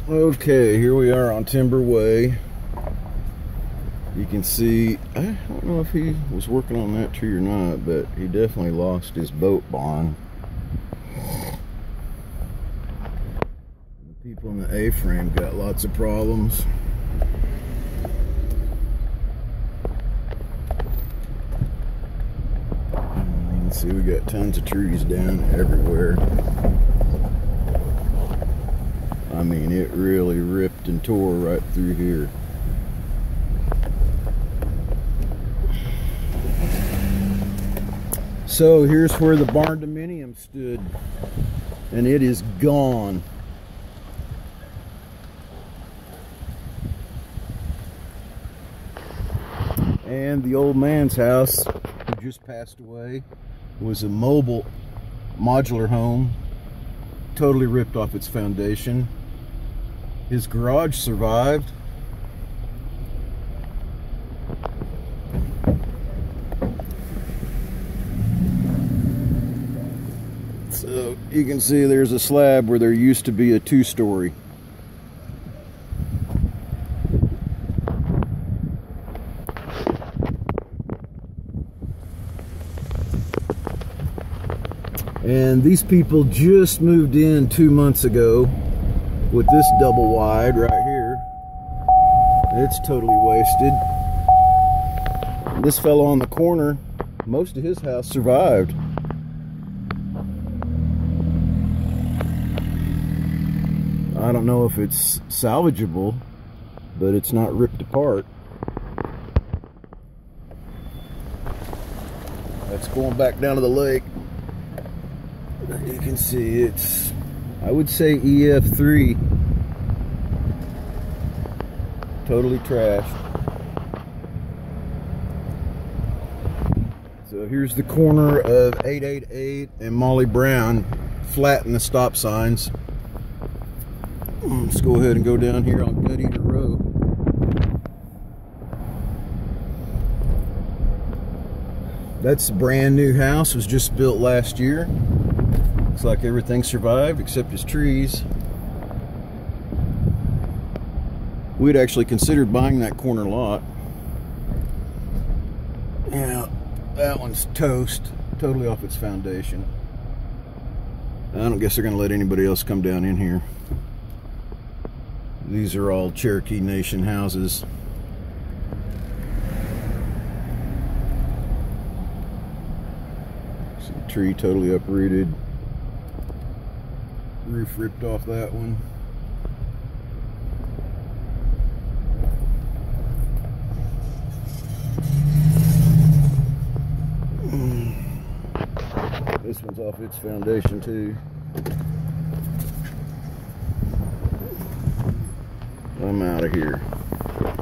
Okay, here we are on Timber Way. You can see, I don't know if he was working on that tree or not, but he definitely lost his boat barn. The people in the A-frame got lots of problems. You can see we got tons of trees down everywhere. I mean, it really ripped and tore right through here. So here's where the Barndominium stood, and it is gone. And the old man's house, who just passed away, was a mobile modular home, totally ripped off its foundation. His garage survived. So you can see there's a slab where there used to be a two-story. And these people just moved in 2 months ago with this double wide right here. It's totally wasted. This fellow on the corner, most of his house survived. I don't know if it's salvageable, but it's not ripped apart. That's going back down to the lake. You can see it's, I would say, EF3. Totally trashed. So here's the corner of 888 and Molly Brown, flat in the stop signs. Let's go ahead and go down here on Gut Eater Road. That's a brand new house, was just built last year. Looks like everything survived except his trees. We'd actually considered buying that corner lot. Yeah, that one's toast, totally off its foundation. I don't guess they're gonna let anybody else come down in here. These are all Cherokee Nation houses. Some tree totally uprooted. Roof ripped off that one. This one's off its foundation too. I'm out of here.